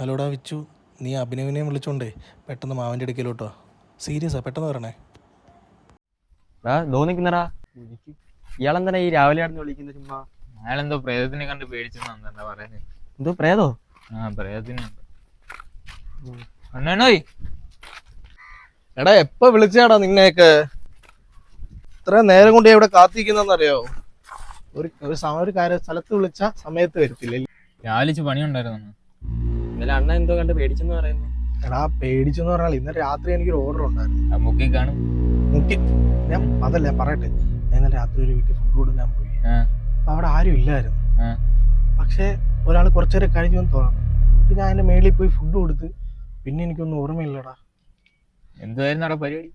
ഹലോടാ വിച്ചു, നീ അഭിനവിനെയും വിളിച്ചോണ്ടേ പെട്ടെന്ന് മാവൻ്റെ അടുക്കലോട്ടോ. സീരിയസാ, പെട്ടെന്ന് പറയണേ. തോന്നിക്കുന്നടാ ഇയാളെന്താ ഈ രാവിലെ ആണെന്ന് വിളിക്കുന്നത്? ചുമ്മാ അയാളെന്തോ പ്രേതത്തിനെ കണ്ട് പേടിച്ചെന്നാ പറയുന്നത്. എന്തോ പ്രേതോ? പ്രേതത്തിന് അണ്ണനോയ്. എടാ എപ്പ വിളിച്ചാടാ നിന്നെയൊക്കെ? ഇത്ര നേരം കൊണ്ട് ഇവിടെ കാത്തിരിക്കുന്നറിയോ? ഒരു കാര്യം സ്ഥലത്ത് വിളിച്ച സമയത്ത് വരത്തില്ല. രാവിലെ പണിയുണ്ടായിരുന്നു. ഇന്നലെ അണ്ണ എന്തോ കണ്ട് പേടിച്ചെന്ന് പറയുന്നു. എടാ പേടിച്ചെന്ന് പറഞ്ഞാൽ ഇന്നലെ രാത്രി എനിക്കൊരു ഓർഡർ ഉണ്ടായിരുന്നു. മുക്കി കാണും ഞാൻ അതല്ല പറയട്ടെ. ഞാൻ ഇന്നലെ രാത്രി ഒരു വീട്ടിൽ ഫുഡ് കൊടുക്കാൻ പോയി. അപ്പൊ അവിടെ ആരും ഇല്ലായിരുന്നു. പക്ഷെ ഒരാൾ കുറച്ചേരം കഴിഞ്ഞു വന്ന് തുറന്നു. ഞാൻ അതിന്റെ മേളിൽ പോയി ഫുഡ് കൊടുത്ത് പിന്നെ എനിക്കൊന്നും ഓർമ്മയില്ലടാ. എന്തായിരുന്നു അവിടെ പരിപാടി?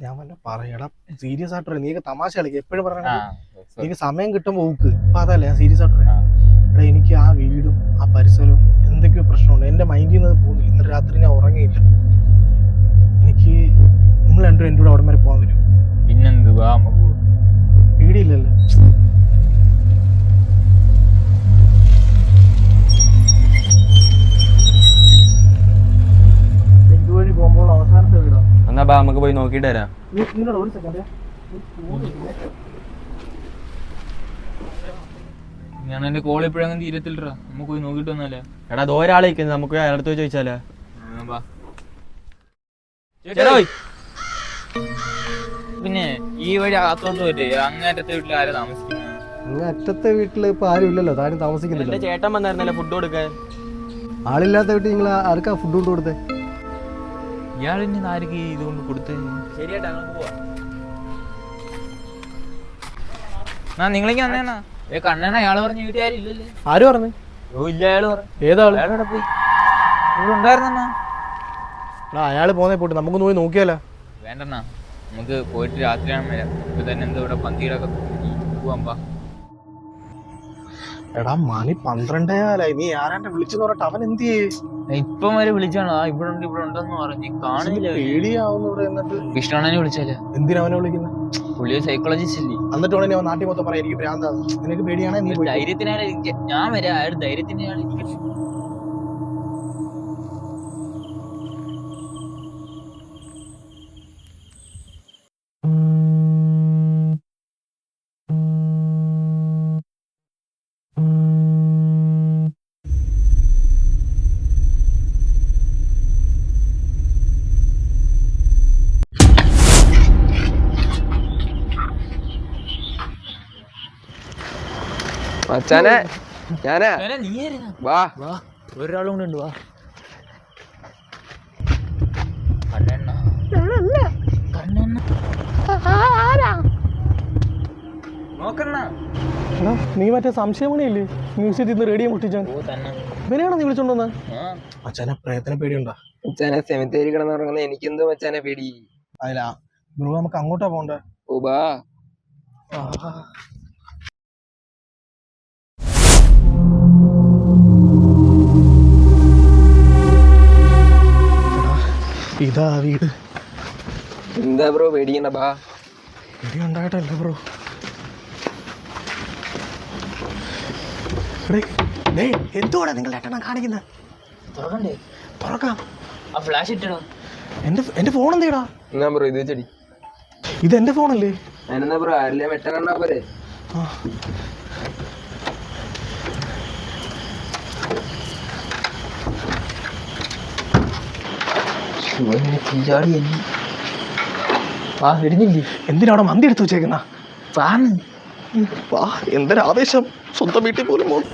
ഞാൻ വല്ല പറയടാ, സീരിയസ് ആയിട്ട് പറയാം. നീക്ക് തമാശ കളിക്കുക എപ്പോഴും പറയണ. എനിക്ക് സമയം കിട്ടുമ്പോ ഊക്ക്. അപ്പൊ അതല്ല, ഞാൻ സീരിയസ് ആയിട്ട് പറയാം. എടാ എനിക്ക് ആ വീടും ആ പരിസരവും എന്തൊക്കെയോ പ്രശ്നമുണ്ട്. എന്റെ മൈൻഡിൽ നിന്ന് പോകുന്നില്ല. ഇന്നലെ രാത്രി ഞാൻ ഉറങ്ങിയില്ല. എനിക്ക് നിങ്ങൾ രണ്ടും എൻ്റെ കൂടെ അവിടെ വരെ പോകാൻ വരും. പിന്നെന്ത് പേടിയില്ലല്ലോ? ഇതുവഴി പോകുമ്പോൾ അവസാനത്തെ വീടാ. എന്നാ ബാ നമുക്ക് പോയി നോക്കിയിട്ട് വരാം. ഒരു സെക്കൻഡ്, ഞാൻ എന്റെ കോൾ എപ്പോഴങ്ങനെ തീരത്തില്ലടാ. നമുക്ക് പോയി നോക്കിട്ട് വന്നാലേ. എടാ ദൂരാളെ നിൽക്കുന്നത്, നമുക്ക് അയാളടുത്ത് പോയി ചോദിച്ചാലോ? പിന്നെ ഈ വഴി അകത്തോട്ട് പോയിട്ട് അങ്ങേറ്റത്തെ വീട്ടിൽ ആരാ താമസിക്കുന്നത്? അങ്ങ് അറ്റത്തെ വീട്ടിൽ ഇപ്പൊ ആരും ഇല്ലല്ലോ, താനും താമസിക്കുന്നില്ല. ചേട്ടൻ വന്നായിരുന്നല്ലേ ഫുഡ് കൊടുക്കാൻ? ആളില്ലാത്ത വീട്ടിൽ നിങ്ങൾ ആർക്കാ ഫുഡ് കൊണ്ട് കൊടുത്തേ? ഇയാളിന് ആർക്ക് ഇതുകൊണ്ട് കൊടുത്ത്? ശരിയായിട്ടാ പോവാ. നിങ്ങളെങ്കിൽ വന്നേണ കണ്ണേണ. അയാള് പറഞ്ഞ വീട്ടുകാരില്ലല്ലേ? ആര് പറഞ്ഞു? ഓ ഇല്ല, അയാള് പറഞ്ഞു. ഏതാള്? അയാളോടെ പോയി ഇവിടെ ഉണ്ടായിരുന്ന. അയാള് പോന്നേ പോട്ട് നമുക്ക് പോയി നോക്കിയാലോ? വേണ്ടണ്ണ, നമുക്ക് പോയിട്ട് രാത്രിയാണ് വരാം. ഇപ്പൊ തന്നെ എന്താ ഇവിടെ പന്തിയിലൊക്കെ പോവാ. എടാ മണി 12 നീ ആരാണ്ട് വിളിച്ചെന്ന് പറഞ്ഞിട്ട് അവൻ എന്ത് ചെയ്യേ? ഇപ്പം വരെ വിളിച്ചാണോ? ഇവിടെ ഉണ്ടെന്ന് പറഞ്ഞു. കാണുന്നില്ല. പേടിയാവുന്നു ഇവിടെ. എന്നിട്ട് കൃഷ്ണനെ വിളിച്ചാലേ? എന്തിനാ അവനെ വിളിക്കുന്നത്? പുള്ളിയെ സൈക്കോളജിസ്റ്റ് അല്ലേ? എന്നിട്ട് ഉടനെ അവൻ നാട്ടിൽ മൊത്തം പറയാം എനിക്ക് ഭ്രാന്താന്ന്. നിനക്ക് പേടിയാണെ നീ പോയി. ധൈര്യത്തിനാണ് ഞാൻ വരാം. അയാൾ ധൈര്യത്തിനാണ്. മച്ചാനെ ഞാനാ. വാ ഒരാളും കൂടെ ഉണ്ട്. വാ നോക്കണ്ണ. നീ മറ്റേ സംശയമണിയില്ലേ മ്യൂസിയത്തിൽ നിന്ന് റേഡിയോ മുട്ടിച്ചാൻ? ഇവരെയാണോ നീ വിളിച്ചോണ്ടെന്ന്? അച്ഛനെ പ്രയത്നം പേടിയുണ്ടോ? മച്ചാനെ സെമിത്തേരി കിടന്നുറങ്ങുന്ന എനിക്കെന്തോ മച്ചാനെ പേടി. അതിലാ ബ്രോ, നമുക്ക് അങ്ങോട്ടാ പോണ്ടേ? ഓ ബാ. ഇതാ വീട്. എന്താ ബ്രോ പേടിക്കണ്ട, ബാ. പേടി ഉണ്ടായിട്ടല്ല ബ്രോ. എന്തുകൂടെ നിങ്ങൾ ഏട്ടനാ കാണിക്കുന്നത്? തുറക്കണ്ടേ? തുറക്കാം. ആ ഫ്ലാഷ് ഇട്ടണോ? എന്റെ ഫോൺ എന്തേടാ? എന്നാ ബ്രോ ഇത് വെച്ചടി. ഇതെന്റെ ഫോണല്ലേ? അതിനെന്താ ബ്രോ, ആരില്ലേ വെട്ട കണ്ടാ പോരെ? വരുന്നില്ലേ? എന്തിനാവിടെ മന്തി എടുത്ത് വെച്ചേക്കുന്ന? എന്തൊരാവേശം, സ്വന്തം വീട്ടിൽ പോലും പോകും.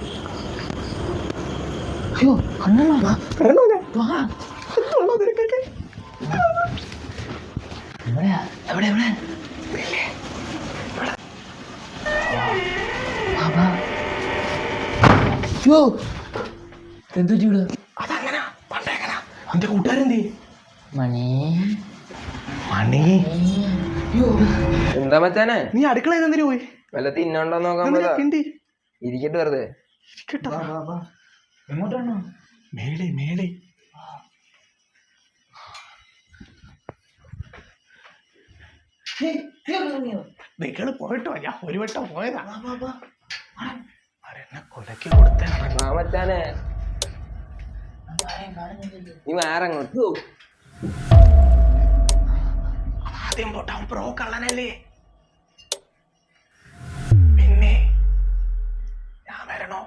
അതങ്ങനെ പണ്ടെങ്ങനെ എന്റെ കൂട്ടുകാരെന്തേ? മണി എന്താ മച്ചാനെ? നീ അടുക്കളയിൽ എന്തിനു പോയി? വല്ല തിന്നോണ്ടോ നോക്കാൻ പോയതാ. ഇരിക്കട്ടെ വെറുതെ. എങ്ങോട്ടാണോ? മേലെ മേലെ. നിങ്ങൾ പോയിട്ടോ, ഞാൻ ഒരു വട്ടം പോയതാ. ആരെന്നെ കൊലക്ക് കൊടുത്തേ. മച്ചാനെ നീ വേറെ അങ്ങോട്ട് ആദ്യം പോട്ടാ പ്രോ കള്ളനല്ലേ. പിന്നെ ഞാൻ വരണോ?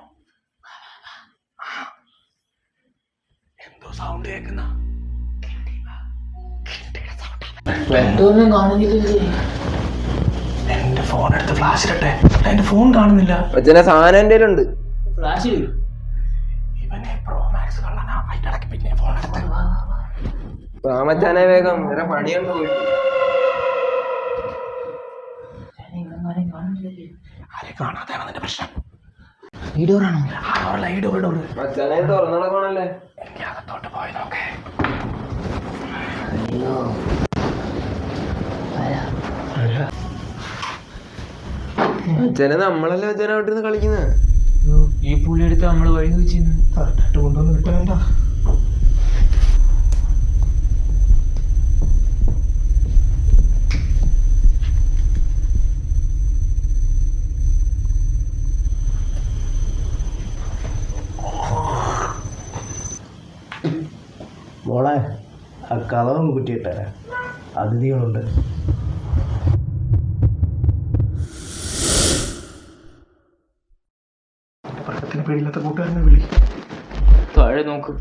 എന്തോ സൗണ്ട് കേൾക്കുന്ന എന്റെ ഫോൺ എടുത്ത് ഫ്ലാഷ് ഇട്ടെ. എന്റെ ഫോൺ കാണുന്നില്ല. അച്ഛനെ സാധനം എന്റെ ഉണ്ട്. ഇവനെ പ്രോ മാക്സ് കള്ളനാ. അതിന്റെ ഇടയ്ക്ക് പിന്നെ ഫോൺ എടുത്ത് മച്ചാനെ വേഗം വേറെ പണിയുണ്ട് പോയി. ആരെ കാണാതെയാണ് നിന്റെ പ്രശ്നം. മച്ചാനെ തുറന്നു നടക്കണല്ലേ. എനിക്ക് അകത്തോട്ട് പോയി നോക്കേ. അച്ഛനെ നമ്മളല്ലേ അച്ഛനെ അവിടെ നിന്ന് കളിക്കുന്നത്. ഈ പുള്ളി എടുത്ത് നമ്മള് വഴി വെച്ചിരുന്നു. കറക്റ്റായിട്ട് കൊണ്ടുവന്ന് കിട്ടണ്ട. മോളെ ആ കഥവൊന്ന് കുറ്റിയിട്ടേ. അതിഥികളുണ്ട്. പക്കത്തിന് പേടിയില്ലാത്ത കൂട്ടുകാരനെ വിളി. താഴെ നോക്ക്.